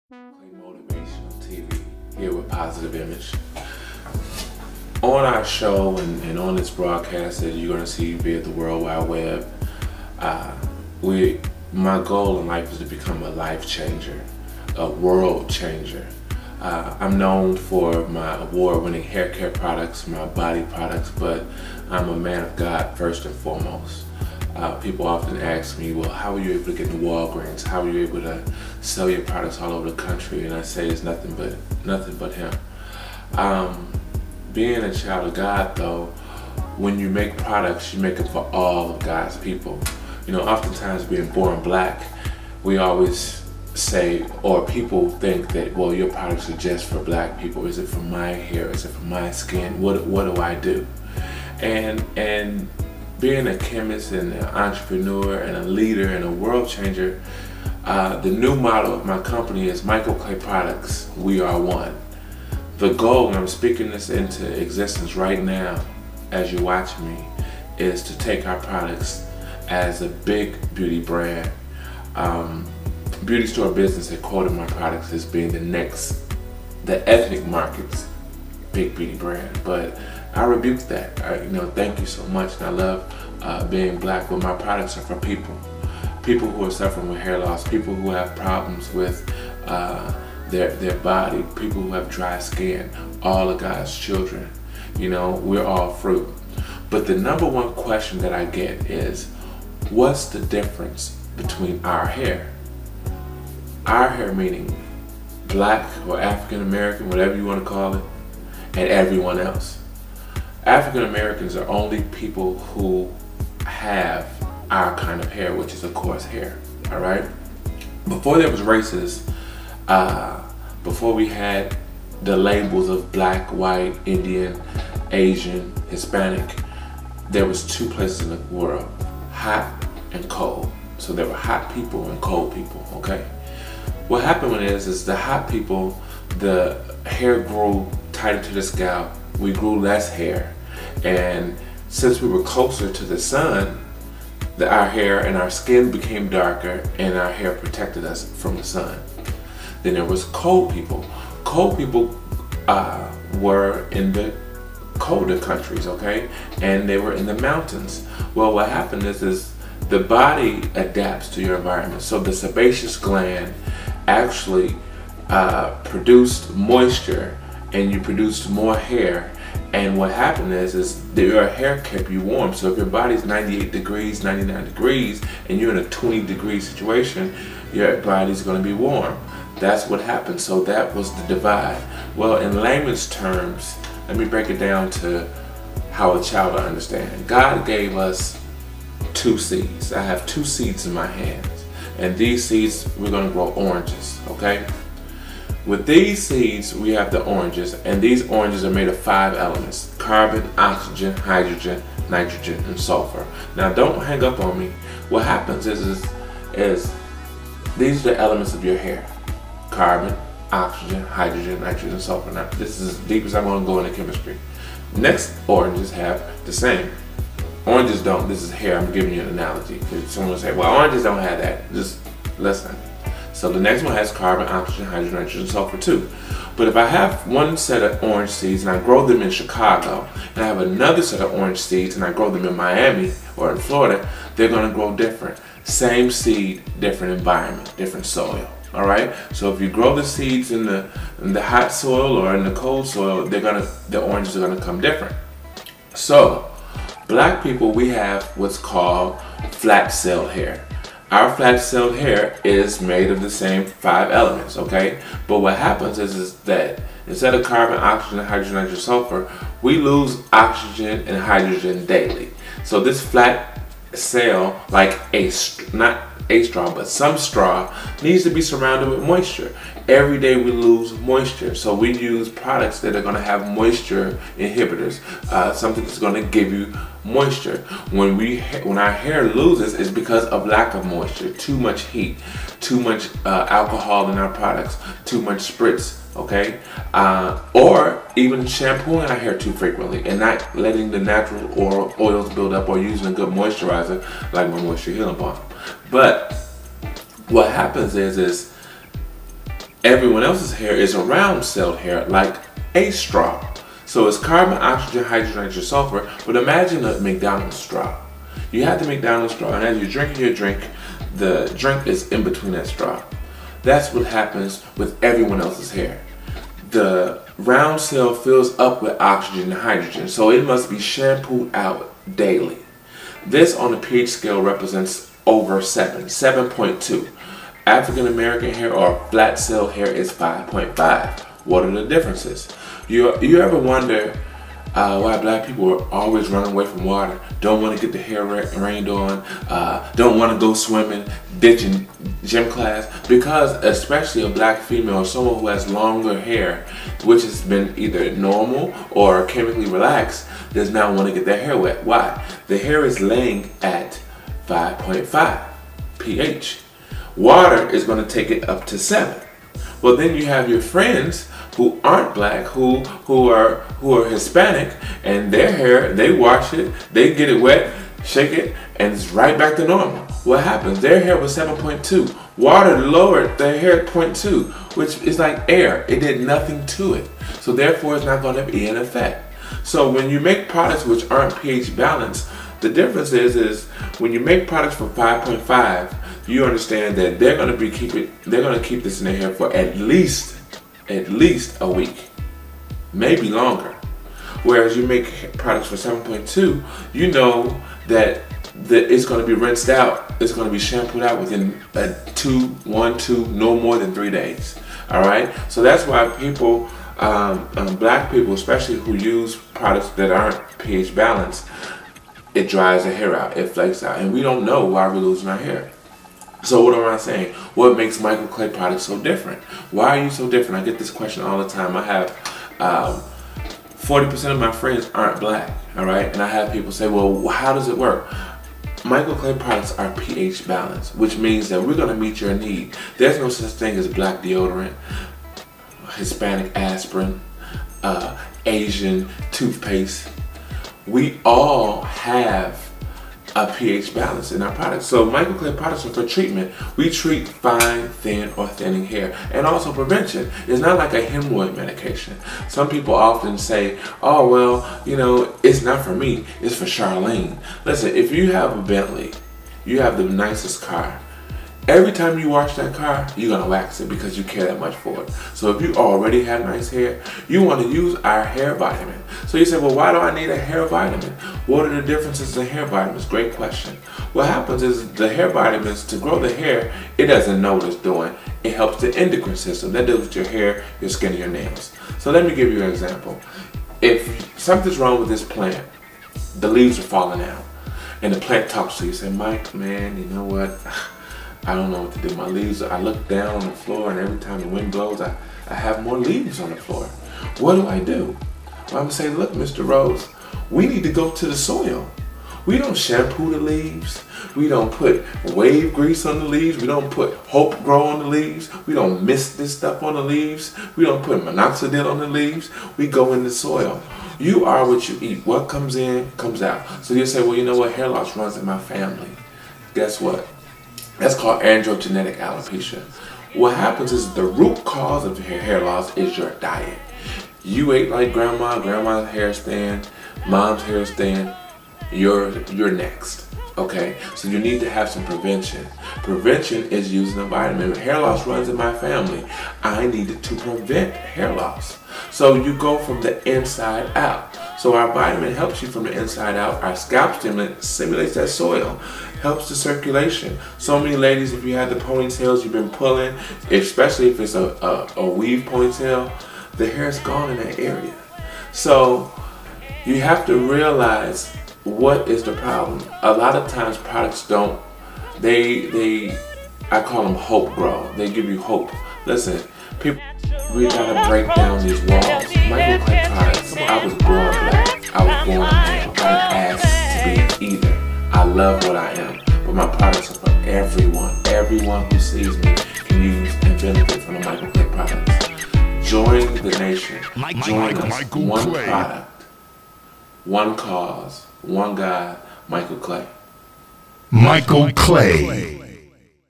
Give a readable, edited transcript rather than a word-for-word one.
Clay Motivational TV here with Positive Image. On our show and on this broadcast that you're going to see via the World Wide Web, my goal in life is to become a life changer, a world changer. I'm known for my award-winning hair care products, my body products, but I'm a man of God first and foremost. People often ask me, well, how are you able to get into Walgreens? How are you able to sell your products all over the country? And I say it's nothing but Him. Being a child of God, though, when you make products, you make them for all of God's people. You know, oftentimes being born black, we always say, or people think that, well, your products are just for black people. Is it for my hair? Is it for my skin? What do I do? And being a chemist and an entrepreneur and a leader and a world changer, the new motto of my company is Mikal Clay Products, We Are One. The goal, and I'm speaking this into existence right now as you're watching me, is to take our products as a big beauty brand. Beauty store business had quoted my products as being the ethnic market's big beauty brand, but I rebuke that. Thank you so much, and I love being black, but my products are for people who are suffering with hair loss, people who have problems with their body, people who have dry skin, all of God's children. You know, we're all fruit. But the number one question that I get is, what's the difference between our hair? Our hair meaning black or African American, whatever you want to call it, and everyone else. African Americans are only people who have our kind of hair, which is of course hair, all right? Before there was races, before we had the labels of black, white, Indian, Asian, Hispanic, there was two places in the world, hot and cold. So there were hot people and cold people, okay? What happened is the hot people, the hair grew tighter to the scalp, we grew less hair, and since we were closer to the sun, our hair and our skin became darker and our hair protected us from the sun. Then there was cold people. Cold people were in the colder countries, okay? And they were in the mountains. Well, what happened is the body adapts to your environment. So the sebaceous gland actually produced moisture, and you produced more hair. And what happened is that your hair kept you warm. So if your body's 98 degrees, 99 degrees, and you're in a 20-degree situation, your body's going to be warm. That's what happened. So that was the divide. Well, in layman's terms, let me break it down to how a child will understand. God gave us two seeds. I have two seeds in my hands, and these seeds, we're going to grow oranges, okay? With these seeds, we have the oranges, and these oranges are made of 5 elements: carbon, oxygen, hydrogen, nitrogen, and sulfur. Now, don't hang up on me. What happens is these are the elements of your hair: carbon, oxygen, hydrogen, nitrogen, and sulfur. Now, this is as deep as I'm going to go into chemistry. Next, oranges have the same. Oranges don't. This is hair. I'm giving you an analogy. Someone will say, well, oranges don't have that. Just listen. So the next one has carbon, oxygen, hydrogen, nitrogen, and sulfur too. But if I have one set of orange seeds and I grow them in Chicago, and I have another set of orange seeds and I grow them in Miami or in Florida, they're going to grow different. Same seed, different environment, different soil. All right. So if you grow the seeds in the hot soil or in the cold soil, the oranges are going to come different. So black people, we have what's called flat-celled hair. Our flat-celled hair is made of the same 5 elements, okay? But what happens is that instead of carbon, oxygen, hydrogen, nitrogen, sulfur, we lose oxygen and hydrogen daily. So this flat cell, like not a straw, but some straw, needs to be surrounded with moisture. Every day we lose moisture, so we use products that are going to have moisture inhibitors, something that's going to give you moisture. When our hair loses, it's because of lack of moisture, too much heat, too much alcohol in our products, too much spritz, okay? Or even shampooing our hair too frequently and not letting the natural oils build up, or using a good moisturizer like my Moisture Healing Balm. But what happens is Everyone else's hair is a round-celled hair like a straw. So it's carbon, oxygen, hydrogen, nitrogen, sulfur. But imagine a McDonald's straw. You have the McDonald's straw, and as you're drinking your drink, the drink is in between that straw. That's what happens with everyone else's hair. The round cell fills up with oxygen and hydrogen, so it must be shampooed out daily. This on the pH scale represents over 7.2. African American hair or flat cell hair is 5.5. What are the differences? You ever wonder why black people are always running away from water, don't want to get the hair rained on, don't want to go swimming, ditching gym class? Because especially a black female or someone who has longer hair, which has been either normal or chemically relaxed, does not want to get their hair wet. Why? The hair is laying at 5.5 pH. Water is going to take it up to 7. Well, then you have your friends who aren't black, who are Hispanic, and their hair, they wash it, they get it wet, shake it, and it's right back to normal. What happens? Their hair was 7.2. Water lowered their hair at 0.2, which is like air. It did nothing to it. So therefore, it's not going to be an effect. So when you make products which aren't pH balanced, the difference is when you make products for 5.5, you understand that they're going to keep this in their hair for at least a week, maybe longer. Whereas you make products for 7.2, you know that it's going to be rinsed out, it's going to be shampooed out within 1, 2, no more than 3 days. All right, so that's why people, black people especially, who use products that aren't pH balanced, it dries the hair out, it flakes out, and we don't know why we're losing our hair. So what am I saying? What makes Mikal Clay products so different? Why are you so different? I get this question all the time. I have 40% of my friends aren't black, all right? And I have people say, well, how does it work? Mikal Clay products are pH balanced, which means that we're going to meet your need. There's no such thing as black deodorant, Hispanic aspirin, Asian toothpaste. We all have a pH balance in our products. So Mikal Clay products are for treatment. We treat fine, thin, or thinning hair, and also prevention. It's not like a hemorrhoid medication. Some people often say, oh, well, you know, it's not for me, it's for Charlene. Listen, if you have a Bentley, you have the nicest car, every time you wash that car, you're going to wax it because you care that much for it. So if you already have nice hair, you want to use our hair vitamin. So you say, well, why do I need a hair vitamin? What are the differences in hair vitamins? Great question. What happens is the hair vitamins, to grow the hair, it doesn't know what it's doing. It helps the endocrine system. That deals with your hair, your skin, and your nails. So let me give you an example. If something's wrong with this plant, the leaves are falling out, and the plant talks to you, say, Mike, man, you know what? I don't know what to do. My leaves, I look down on the floor, and every time the wind blows, I have more leaves on the floor. What do? Well, I'm going to say, look, Mr. Rose, we need to go to the soil. We don't shampoo the leaves. We don't put wave grease on the leaves. We don't put Hope Grow on the leaves. We don't mist this stuff on the leaves. We don't put minoxidil on the leaves. We go in the soil. You are what you eat. What comes in, comes out. So you say, well, you know what? Hair loss runs in my family. Guess what? That's called androgenetic alopecia. What happens is the root cause of hair loss is your diet. You ate like grandma, grandma's hair is thin, mom's hair is thin, you're next. Okay, so you need to have some prevention. Prevention is using a vitamin. Hair loss runs in my family. I needed to prevent hair loss. So you go from the inside out. So our vitamin helps you from the inside out. Our scalp stimulant simulates that soil, helps the circulation. So many ladies, if you have the ponytails you've been pulling, especially if it's a weave ponytail, the hair is gone in that area. So you have to realize what is the problem. A lot of times products don't, I call them hope grow. They give you hope. Listen, people, we gotta break down these walls. Mikal Clay products, I was born black, I was born male, I didn't ask to be either. I love what I am, but my products are for everyone. Everyone who sees me can use and benefit from the Mikal Clay products. Join the nation. Join us. One product, one cause, one God, Mikal Clay. Mikal Clay.